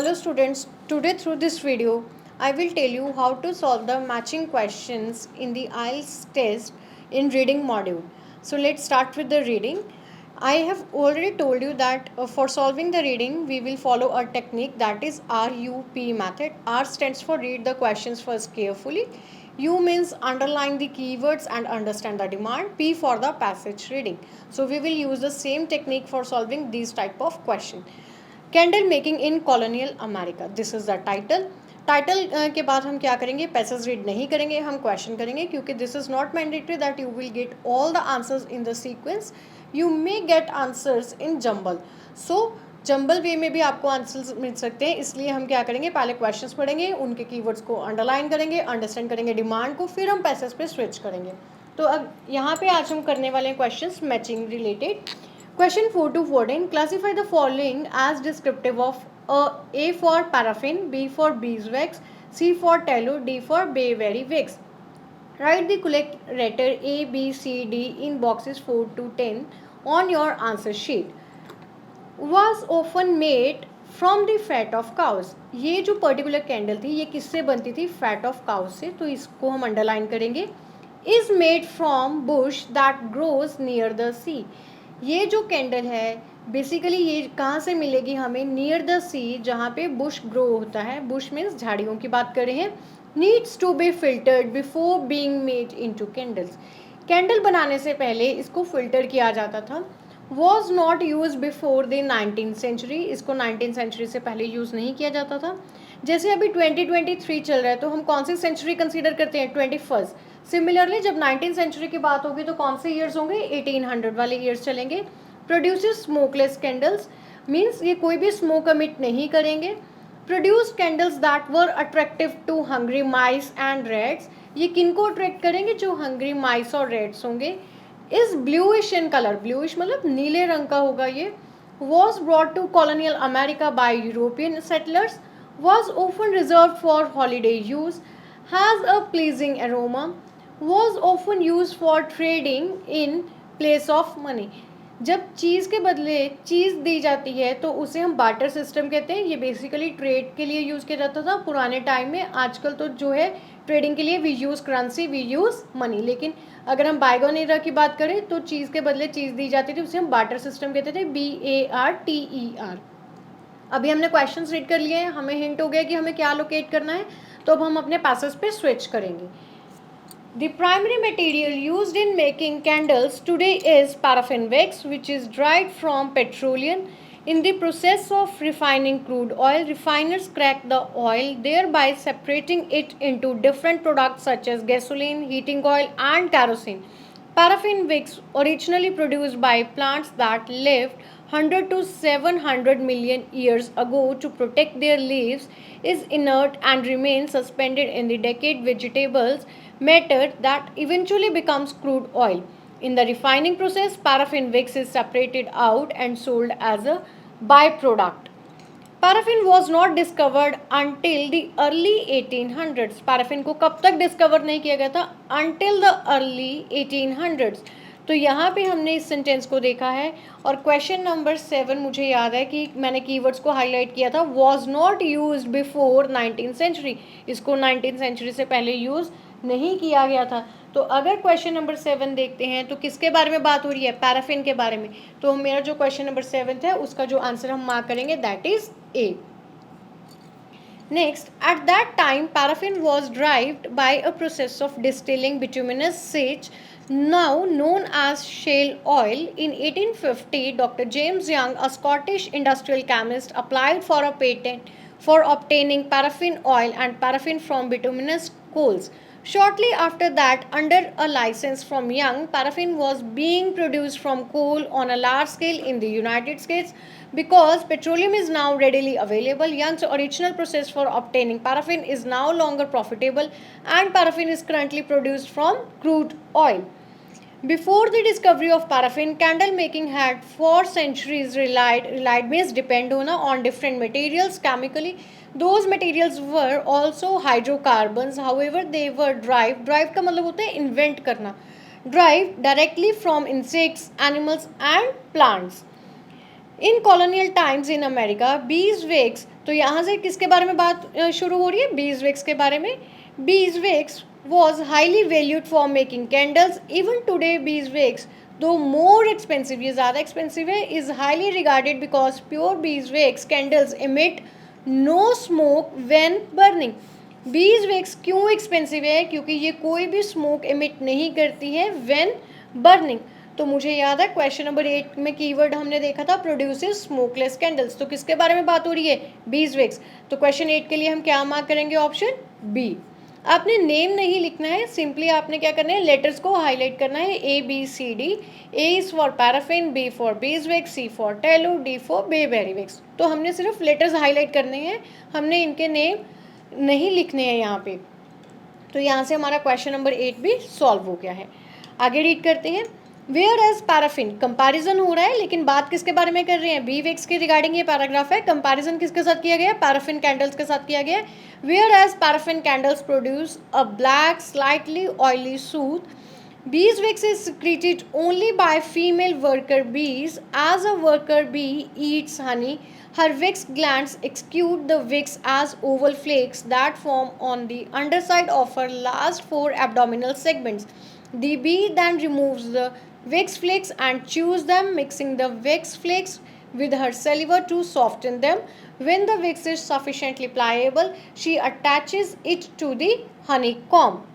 Hello students, today through this video I will tell you how to solve the matching questions in the IELTS test in reading module. So let's start with the reading. I have already told you that for solving the reading we will follow a technique that is RUP method. R stands for read the questions first carefully. U means underline the keywords and understand the demand. P for the passage reading. So we will use the same technique for solving these type of question. Candle making in colonial America, this is the title. Title के बाद हम क्या करेंगे, passage read नहीं करेंगे, हम question करेंगे क्योंकि this is not mandatory that you will get all the answers in the sequence. You may get answers in jumble. So jumble way में भी आपको आंसर्स मिल सकते हैं, इसलिए हम क्या करेंगे, पहले क्वेश्चंस पढ़ेंगे, उनके कीवर्ड्स को अंडरलाइन करेंगे, अंडरस्टैंड करेंगे डिमांड को, फिर हम पैसेज पे स्विच करेंगे. तो अब यहाँ पे आज हम करने वाले हैं questions matching related. Question 4 to 14. Classify the following as descriptive of A for paraffin, B for beeswax, C for tallow, D for bayberry wax. Write the correct letter A, B, C, D in boxes 4 to 10 on your answer sheet. Was often made from the fat of cows. ये जो particular candle थी ये किससे बनती थी, fat of cows से, तो इसको हम अंडरलाइन करेंगे. Is made from bush that grows near the sea. ये जो कैंडल है बेसिकली ये कहाँ से मिलेगी हमें, नियर द सी, जहाँ पे बुश ग्रो होता है. बुश मीन्स झाड़ियों की बात कर रहे हैं. Needs to be filtered before being made into candles. Candle बनाने से पहले इसको फिल्टर किया जाता था. Was not use before the 19th century. इसको 19th सेंचुरी से पहले यूज़ नहीं किया जाता था. जैसे अभी 2023 चल रहा है तो हम कौन सी सेंचुरी कंसीडर करते हैं, 21st. सिमिलरली जब 19th सेंचुरी की बात होगी तो कौन से ईयर्स होंगे, 1800 वाले ईयर्स चलेंगे. प्रोड्यूसेस स्मोकलेस कैंडल्स मीन्स ये कोई भी स्मोक अमिट नहीं करेंगे. Produce candles that were attractive to hungry mice and rats. ये किनको अट्रैक्ट करेंगे, जो हंग्री माइस और रेड्स होंगे. Is bluish in colour, bluish मतलब नीले रंग का होगा ये. Was brought to colonial America by European settlers. Was often reserve for holiday use. Has a pleasing aroma. Was often use for trading in place of money. जब चीज़ के बदले चीज़ दी जाती है तो उसे हम बार्टर सिस्टम कहते हैं. ये बेसिकली ट्रेड के लिए यूज़ किया जाता था पुराने टाइम में. आजकल तो जो है ट्रेडिंग के लिए we use currency, we use money. लेकिन अगर हम बाइगॉन एरा की बात करें तो चीज़ के बदले चीज़ दी जाती थी, उसे हम बार्टर सिस्टम कहते थे, BARTER. अभी हमने क्वेश्चंस रीड कर लिए हैं, हमें हिंट हो गया कि हमें क्या लोकेट करना है, तो अब हम अपने पैसेज पे स्विच करेंगे. The primary material used in making candles today is paraffin wax, which is derived from petroleum. In the process of refining crude oil, refiners crack the oil, thereby separating it into different products such as gasoline, heating oil, and kerosene. Paraffin wax, originally produced by plants that lived 100 to 700 million years ago to protect their leaves, is inert and remains suspended in the decayed vegetables matter that eventually becomes crude oil. In the refining process, paraffin wax is separated out and sold as a byproduct. Paraffin was not discovered until the early 1800s. Paraffin को कब तक discover नहीं किया गया था, until the early 1800s. तो यहाँ पे हमने इस सेंटेंस को देखा है. और क्वेश्चन नंबर 7 मुझे याद है कि मैंने कीवर्ड्स को हाईलाइट किया था, was not use before 19th century. इसको 19th सेंचुरी से पहले यूज़ नहीं किया गया था. तो अगर क्वेश्चन नंबर 7 देखते हैं तो किसके बारे में बात हो रही है, पैराफिन के बारे में. तो मेरा जो क्वेश्चन नंबर 7 है उसका जो आंसर हम मार्क करेंगे that is A. Next, at that time, paraffin was derived by a process of distilling bituminous sage, now known as shale oil. In 1850, Dr. James Young, a Scottish industrial chemist, applied for a patent for obtaining paraffin oil and paraffin from bituminous coals. Shortly after that, under a license from Young, paraffin was being produced from coal on a large scale in the United States. Because petroleum is now readily available, Young's original process for obtaining paraffin is no longer profitable, and paraffin is currently produced from crude oil. Before the discovery of paraffin, candle making had for centuries relied means depend on different materials chemically. Those materials were also hydrocarbons. However, they were derived का मतलब होता है invent करना, derived directly from insects, animals and plants. In colonial times in America beeswax, तो यहाँ से किसके बारे में बात शुरू हो रही है, बीजवेक्स के बारे में. Beeswax was highly valued for making candles. Even today beeswax though more expensive, ये ज़्यादा एक्सपेंसिव है, is highly regarded because pure beeswax candles emit no smoke when burning. Beeswax क्यों एक्सपेंसिव है, क्योंकि ये कोई भी स्मोक इमिट नहीं करती है व्हेन बर्निंग. तो मुझे याद है क्वेश्चन नंबर 8 में कीवर्ड हमने देखा था प्रोड्यूसेस स्मोकलेस कैंडल्स. तो किसके बारे में बात हो रही है, बीजवेक्स. तो क्वेश्चन 8 के लिए हम क्या मार्क करेंगे, ऑप्शन बी. आपने नेम नहीं लिखना है, सिंपली आपने क्या करना है, लेटर्स को हाईलाइट करना है, A B C D. A is for paraffin, B for beeswax, C for tallow, D for bayberry wax. तो हमने सिर्फ लेटर्स हाईलाइट करने हैं, हमने इनके नेम नहीं लिखने हैं यहाँ पे. तो यहाँ से हमारा क्वेश्चन नंबर 8 भी सॉल्व हो गया है. आगे रीड करते हैं. वेयर एज पैराफिन, कंपैरिजन हो रहा है, लेकिन बात किसके बारे में कर रहे हैं, बीवेक्स के रिगार्डिंग ये पैराग्राफ है. कंपैरिजन किसके साथ किया गया है, पैराफिन कैंडल्स के साथ किया गया है. Whereas paraffin candles produce a black slightly oily soot, beeswax is secreted only by female worker bees. As a worker bee eats honey, her wax glands exude the wax as oval flakes that form on the underside of her last 4 abdominal segments. The bee then removes the wax flakes and chews them, mixing the wax flakes with her saliva to soften them. When the wax is sufficiently pliable, she attaches it to the honeycomb.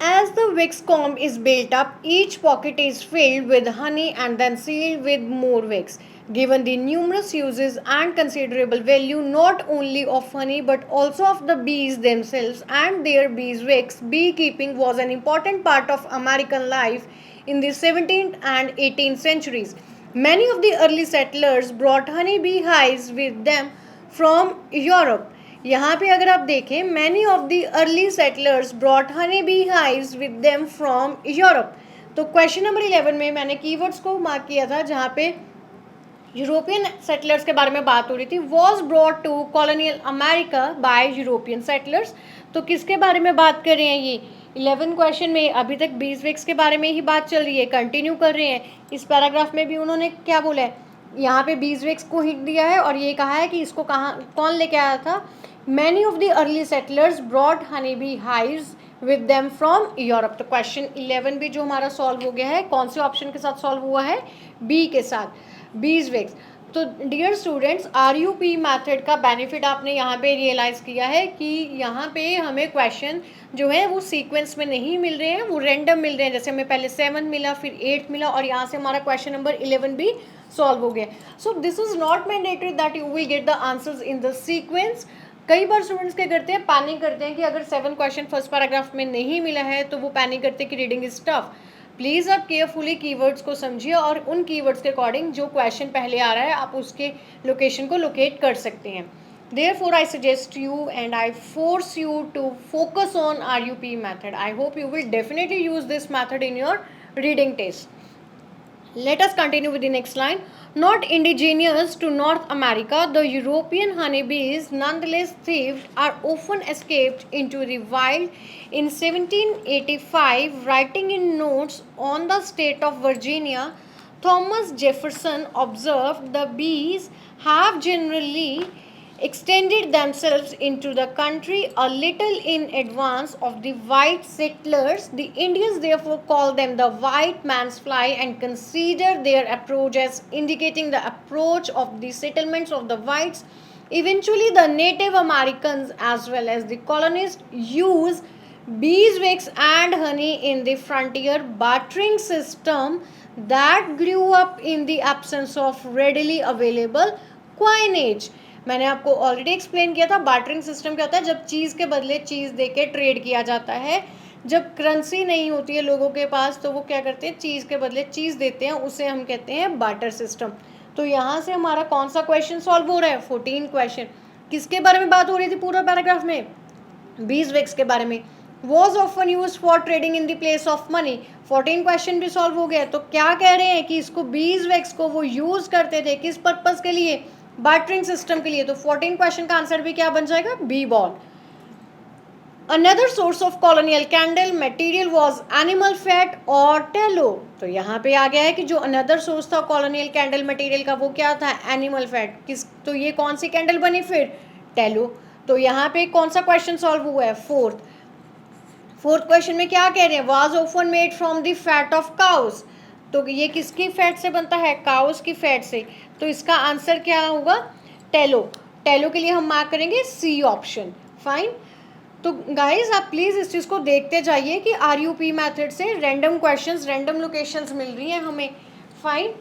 As the wax comb is built up, each pocket is filled with honey and then sealed with more wax. Given the numerous uses and considerable value not only of honey but also of the bees themselves and their beeswax, beekeeping was an important part of American life in the 17th and 18th centuries. Many of the early settlers brought honey bee hives with them from Europe. यहाँ पे अगर आप देखें, many of the early settlers brought honey bee hives with them from Europe. तो question number 11 में मैंने keywords को mark किया था जहाँ पे यूरोपियन सेटलर्स के बारे में बात हो रही थी. Was brought to colonial America by European settlers. तो किसके बारे में बात कर रहे हैं, ये 11 क्वेश्चन में अभी तक बीजवेक्स के बारे में ही बात चल रही है, कंटिन्यू कर रहे हैं. इस पैराग्राफ में भी उन्होंने क्या बोला है, यहाँ पे बीजवेक्स को हिट दिया है और ये कहा है कि इसको कहाँ कौन लेके आया था. Many of the early settlers brought honeybee hives with them from Europe. तो क्वेश्चन 11 भी जो हमारा सॉल्व हो गया है, कौन से ऑप्शन के साथ सॉल्व हुआ है, बी के साथ, बीजवेक्स. तो डियर स्टूडेंट्स, RUP मेथड का बेनिफिट आपने यहाँ पे रियलाइज़ किया है कि यहाँ पे हमें क्वेश्चन जो है वो सीक्वेंस में नहीं मिल रहे हैं, वो रैंडम मिल रहे हैं. जैसे हमें पहले 7 मिला, फिर 8 मिला और यहाँ से हमारा क्वेश्चन नंबर 11 भी सॉल्व हो गया. So this is not mandatory that you will get the answers in the sequence. कई बार स्टूडेंट्स क्या करते हैं, पैनिक करते हैं कि अगर 7 क्वेश्चन फर्स्ट पैराग्राफ में नहीं मिला है तो वो पैनिक करते हैं कि रीडिंग इज टफ. प्लीज़ आप केयरफुली कीवर्ड्स को समझिए और उन कीवर्ड्स के अकॉर्डिंग जो क्वेश्चन पहले आ रहा है आप उसके लोकेशन को लोकेट कर सकते हैं. Therefore, I suggest you and I force you to focus on RUP method. I hope you will definitely use this method in your reading test. Let us continue with the next line. Not indigenous to North America, the European honeybees, nonetheless thieves, are often escaped into the wild. In 1785, writing in notes on the state of Virginia, Thomas Jefferson observed the bees have generally extended themselves into the country a little in advance of the white settlers. The Indians therefore call them the white man's fly and consider their approach as indicating the approach of the settlements of the whites. Eventually, the Native Americans as well as the colonists use beeswax and honey in the frontier bartering system that grew up in the absence of readily available coinage. मैंने आपको already explain किया था bartering system क्या होता है, जब चीज़ के बदले चीज़ देके ट्रेड किया जाता है. जब करेंसी नहीं होती है लोगों के पास तो वो क्या करते हैं, चीज़ के बदले चीज़ देते हैं, उसे हम कहते हैं बार्टर सिस्टम. तो यहाँ से हमारा कौन सा क्वेश्चन सॉल्व हो रहा है, 14 क्वेश्चन. किसके बारे में बात हो रही थी पूरा पैराग्राफ में, बीजवेक्स के बारे में. Was often use for trading in the place of money. 14 question भी सॉल्व हो गया. तो क्या कह रहे हैं कि इसको बीजवेक्स को वो यूज़ करते थे किस पर्पज़ के लिए, बार्टरिंग सिस्टम के लिए. तो 14 क्वेश्चन का आंसर भी क्या बन जाएगा, bee ball. Another source of colonial candle material was animal fat or tallow. तो यहाँ पे आ गया है कि जो अनदर सोर्स था कॉलोनियल कैंडल मटेरियल का वो क्या था, एनिमल फैट. किस, तो ये कौन सी कैंडल बनी फिर, टेलो. तो यहाँ पे कौन सा क्वेश्चन सॉल्व हुआ है, फोर्थ क्वेश्चन में क्या कह रहे हैं, was often made from the fat of cows. तो ये किसकी फैट से बनता है, काउस की फैट से. तो इसका आंसर क्या होगा, टेलो. टेलो के लिए हम मार्क करेंगे सी ऑप्शन. फाइन. तो गाइज आप प्लीज़ इस चीज़ को देखते जाइए कि RUP मेथड से रैंडम क्वेश्चंस, रैंडम लोकेशंस मिल रही हैं हमें. फाइन.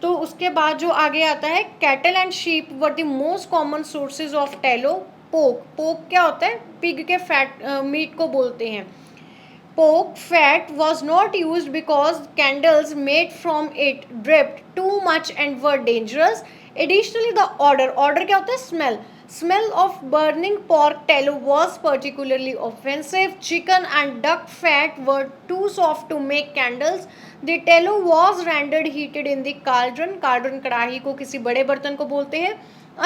तो उसके बाद जो आगे आता है, cattle and sheep were the most common sources of tallow. Pork क्या होता है, पिग के फैट मीट को बोलते हैं. Pork fat was not used because candles made from it dripped too much and were dangerous. Additionally, the order क्या होता है, smell of burning pork tallow was particularly offensive. Chicken and duck fat were too soft to make candles. The tallow was rendered heated in the cauldron कढ़ाई को किसी बड़े बर्तन को बोलते हैं,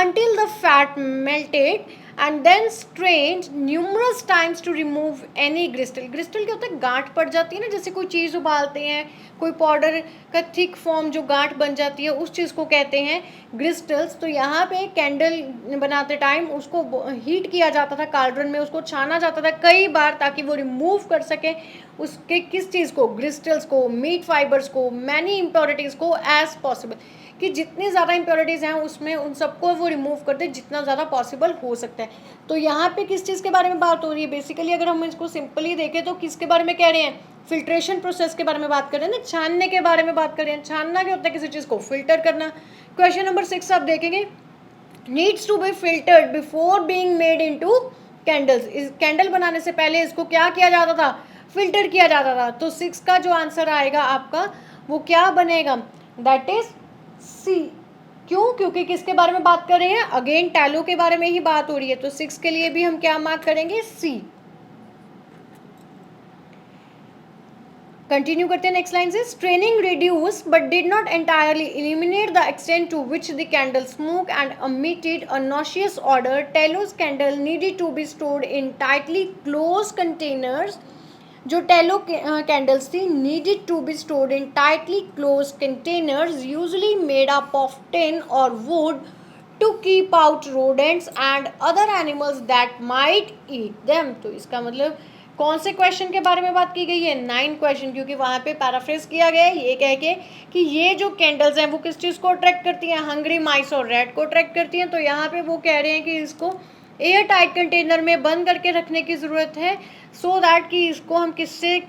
until the fat melted and then strained numerous times to remove any gristle. Gristle क्या होता है, गांठ पड़ जाती है ना, जैसे कोई चीज़ उबालते हैं, कोई पाउडर का थिक फॉर्म जो गांठ बन जाती है उस चीज़ को कहते हैं ग्रिस्टल्स. तो यहाँ पे कैंडल बनाते टाइम उसको हीट किया जाता था कार्डन में, उसको छाना जाता था कई बार ताकि वो रिमूव कर सके उसके किस चीज़ को, ग्रिस्टल्स को, मीट फाइबर्स को, मैनी इम्प्योरिटीज़ को एज पॉसिबल, कि जितनी ज़्यादा इम्प्योरिटीज़ हैं उसमें उन सबको वो रिमूव कर दे जितना ज़्यादा पॉसिबल हो सकता है. तो यहाँ पे किस चीज़ के बारे में बात हो रही है, बेसिकली अगर हम इसको सिंपली देखें तो किसके बारे में कह रहे हैं, फिल्ट्रेशन प्रोसेस के बारे में बात कर रहे हैं ना, छानने के बारे में बात कर रहे हैं. छानना क्या होता है, किसी चीज़ को फिल्टर करना. क्वेश्चन नंबर 6 आप देखेंगे, needs to be filtered before being made into candles. इस कैंडल बनाने से पहले इसको क्या किया जाता था, फिल्टर किया जाता था. तो 6 का जो आंसर आएगा आपका वो क्या बनेगा, दैट इज सी. क्यों, क्योंकि किसके बारे में बात कर रहे हैं, अगेन टैलो के बारे में ही बात हो रही है. तो 6 के लिए भी हम क्या मार्क करेंगे, सी. कंटिन्यू करते हैं नेक्स्ट लाइन से, straining reduce but did not entirely eliminate the extent to which the candle smoke and emitted a nauseous odor. Tallow candle needed to be stored in tightly closed containers. जो tallow candles थी, needed to be stored in tightly close containers usually made up of tin और wood to keep out rodents and other animals that might eat them. तो इसका मतलब कौन से question के बारे में बात की गई है, 9 क्वेश्चन, क्योंकि वहाँ पे पैराफ्रेज किया गया है ये कह के कि ये जो कैंडल्स हैं वो किस चीज़ को अट्रैक्ट करती हैं, हंग्री माइस और रैट को अट्रैक्ट करती हैं. तो यहाँ पे वो कह रहे हैं कि इसको एयर टाइट कंटेनर में बंद करके रखने की ज़रूरत है, सो दैट कि इसको हम किससे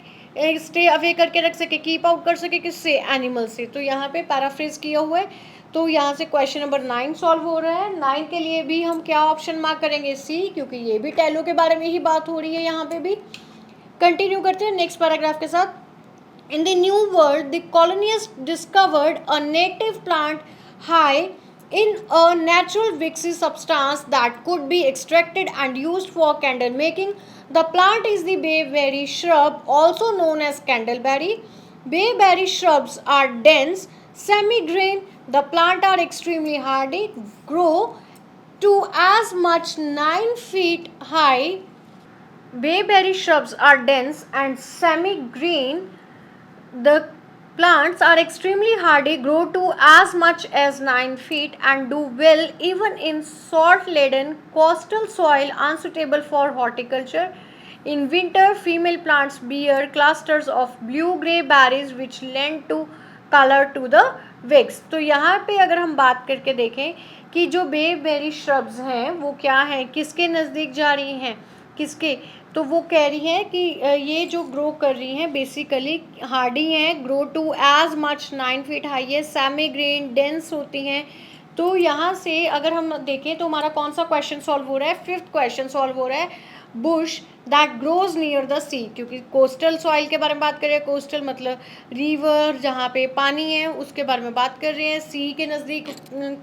स्टे अवे करके रख सके, कीप आउट कर सके, किससे, एनिमल से. तो यहाँ पे पैराफ्रेज किया हुआ है. तो यहाँ से क्वेश्चन नंबर 9 सॉल्व हो रहा है. 9 के लिए भी हम क्या ऑप्शन मार्क करेंगे, सी, क्योंकि ये भी टेलो के बारे में ही बात हो रही है यहाँ पे भी. कंटिन्यू करते हैं नेक्स्ट पैराग्राफ के साथ. In the New World, the colonists discovered a native plant high in a natural waxy substance that could be extracted and used for candle making. The plant is the bayberry shrub, also known as candleberry. Bayberry shrubs are dense, semi-green. The plant are extremely hardy, grow to as much 9 feet high. Bayberry shrubs are dense and semi-green. The plants are extremely hardy, grow to as much as 9 feet and do well even in salt-laden coastal soil unsuitable for horticulture. In winter, female plants bear clusters of blue-gray berries which lend to color to the wigs. तो यहाँ पे अगर हम बात करके देखें कि जो बेबेरी श्रब्स हैं वो क्या हैं, किसके नज़दीक जा रही हैं, किसके, तो वो कह रही हैं कि ये जो ग्रो कर रही हैं बेसिकली हार्डी हैं, grow to as much 9 feet high है, सेमी ग्रीन, डेंस होती हैं. तो यहाँ से अगर हम देखें तो हमारा कौन सा क्वेश्चन सॉल्व हो रहा है, 5th क्वेश्चन सॉल्व हो रहा है, bush that grows near the sea. क्योंकि कोस्टल सॉइल के बारे में बात कर रहे हैं, कोस्टल मतलब रिवर जहाँ पे पानी है उसके बारे में बात कर रहे हैं. सी के नज़दीक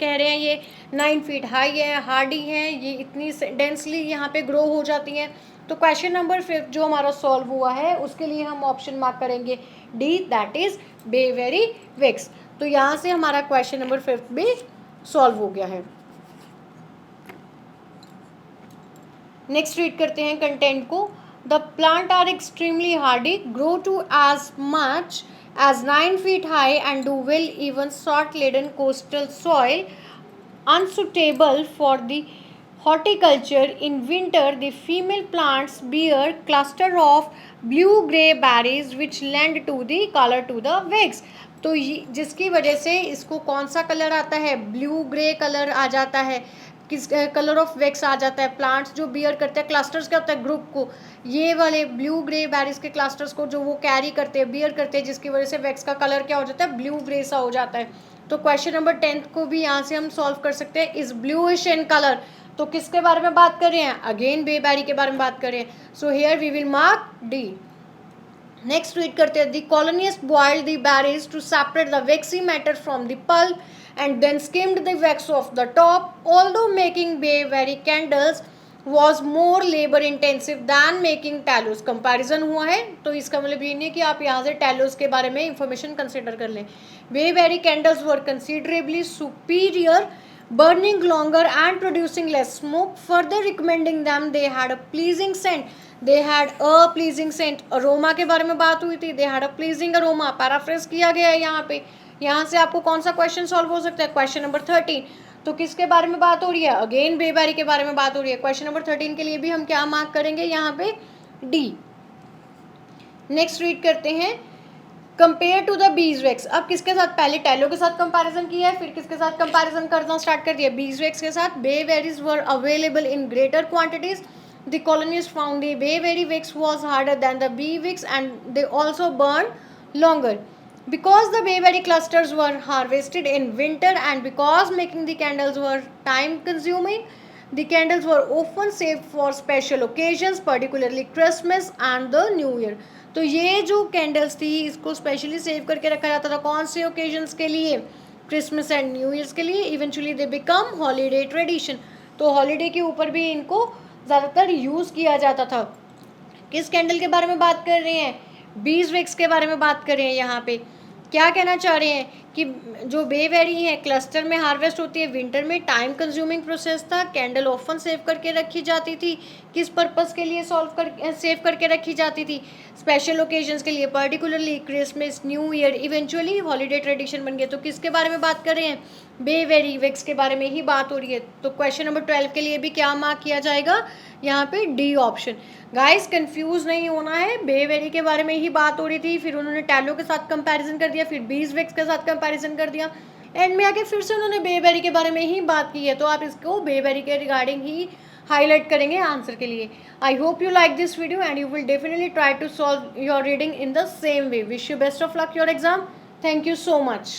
कह रहे हैं ये 9 फीट हाई है, हार्डी है, ये इतनी डेंसली यहाँ पे ग्रो हो जाती हैं. तो क्वेश्चन नंबर 5 जो हमारा सॉल्व हुआ है उसके लिए हम ऑप्शन मार्क करेंगे D, that is bayberry wax. तो यहाँ से हमारा क्वेश्चन नंबर 5 भी सॉल्व हो गया है. नेक्स्ट रीड करते हैं कंटेंट को. The plant are extremely hardy, grow to as much as 9 feet high and do well even salt-laden coastal soil, unsuitable for the horticulture. In winter, the female plants bear cluster of blue-gray berries which lend to the color to the wicks. तो जिसकी वजह से इसको कौन सा colour आता है, blue grey colour आ जाता है, किस कलर ऑफ वैक्स आ जाता है. प्लांट्स जो बियर करते हैं, क्लस्टर्स क्या होता है, ग्रुप को, ये वाले ब्लू ग्रे बैरिस के क्लस्टर्स को जो वो कैरी करते हैं, बियर करते हैं, जिसकी वजह से वैक्स का कलर क्या हो जाता है, ब्लू ग्रे सा हो जाता है. तो क्वेश्चन नंबर 10 को भी यहाँ से हम सॉल्व कर सकते हैं. इज ब्लूइश इन कलर, तो किसके बारे में बात कर रहे हैं, अगेन बेबेरी के बारे में बात कर रहे हैं. So here we will mark D. Next read करते हैं. The colonist boiled the berries to separate the waxy matter from the pulp and then skimmed the wax off the top. Although making bayberry candles was more labor intensive than making tallows. Comparison हुआ है, तो इसका मतलब ये नहीं है कि आप यहाँ से टैलोस के बारे में इंफॉर्मेशन कंसिडर कर लें. bayberry candles were considerably superior, burning longer and producing less smoke, further recommending them. They had a pleasing scent. They had a pleasing scent. Aroma के बारे में बात हुई थी. They had a pleasing aroma. Paraphrase किया गया है यहाँ पे. यहाँ से आपको कौन सा क्वेश्चन सॉल्व हो सकता है, क्वेश्चन नंबर 13. तो किसके बारे में बात हो रही है, अगेन बेबेरी के बारे में बात हो रही है. क्वेश्चन नंबर 13 के लिए भी हम क्या मार्क करेंगे, यहाँ पे डी. नेक्स्ट रीड करते हैं. Compare to the beeswax. अब किसके साथ, पहले टैलो के साथ कंपैरिजन किया है, फिर किसके साथ कंपैरिजन करना स्टार्ट कर दिया, बीज वैक्स के साथ. Bayberries were available in greater quantities. The colonists found the bayberry wax was harder than the bee wax and they also burned longer. Because the bayberry clusters were harvested in winter and because making the candles were time consuming, the candles were often saved for special occasions, particularly Christmas and the New Year. तो ये जो candles थी इसको specially save करके रखा जाता था, कौन से ओकेजन्स के लिए, क्रिसमस एंड न्यू ईयर्स के लिए. Eventually they become holiday tradition. तो हॉलीडे के ऊपर भी इनको ज़्यादातर यूज़ किया जाता था. किस कैंडल के बारे में बात कर रहे हैं, बीज वैक्स के बारे में बात कर रहे हैं. यहाँ पे क्या कहना चाह रहे हैं कि जो बेबेरी है क्लस्टर में हार्वेस्ट होती है, विंटर में टाइम कंज्यूमिंग प्रोसेस था, कैंडल ऑफन सेव करके रखी जाती थी. किस पर्पस के लिए सेव करके रखी जाती थी, स्पेशल ओकेजन्स के लिए, particularly Christmas, new year, eventually holiday tradition बन गए. तो किसके बारे में बात कर रहे हैं, बेबेरी वैक्स के बारे में ही बात हो रही है. तो क्वेश्चन नंबर 12 के लिए भी क्या मार्क किया जाएगा, यहाँ पे डी ऑप्शन. गाइस कंफ्यूज नहीं होना है, बेबेरी के बारे में ही बात हो रही थी, फिर उन्होंने टैलो के साथ कंपैरिजन कर दिया, फिर बीज वैक्स के साथ कंपैरिजन कर दिया, एंड में आके फिर से उन्होंने बेबेरी के बारे में ही बात की है. तो आप इसको बेबेरी के रिगार्डिंग ही हाईलाइट करेंगे आंसर के लिए. I hope you like this video and you will definitely try to solve your reading in the same way. Wish you best of luck your exam. Thank you so much.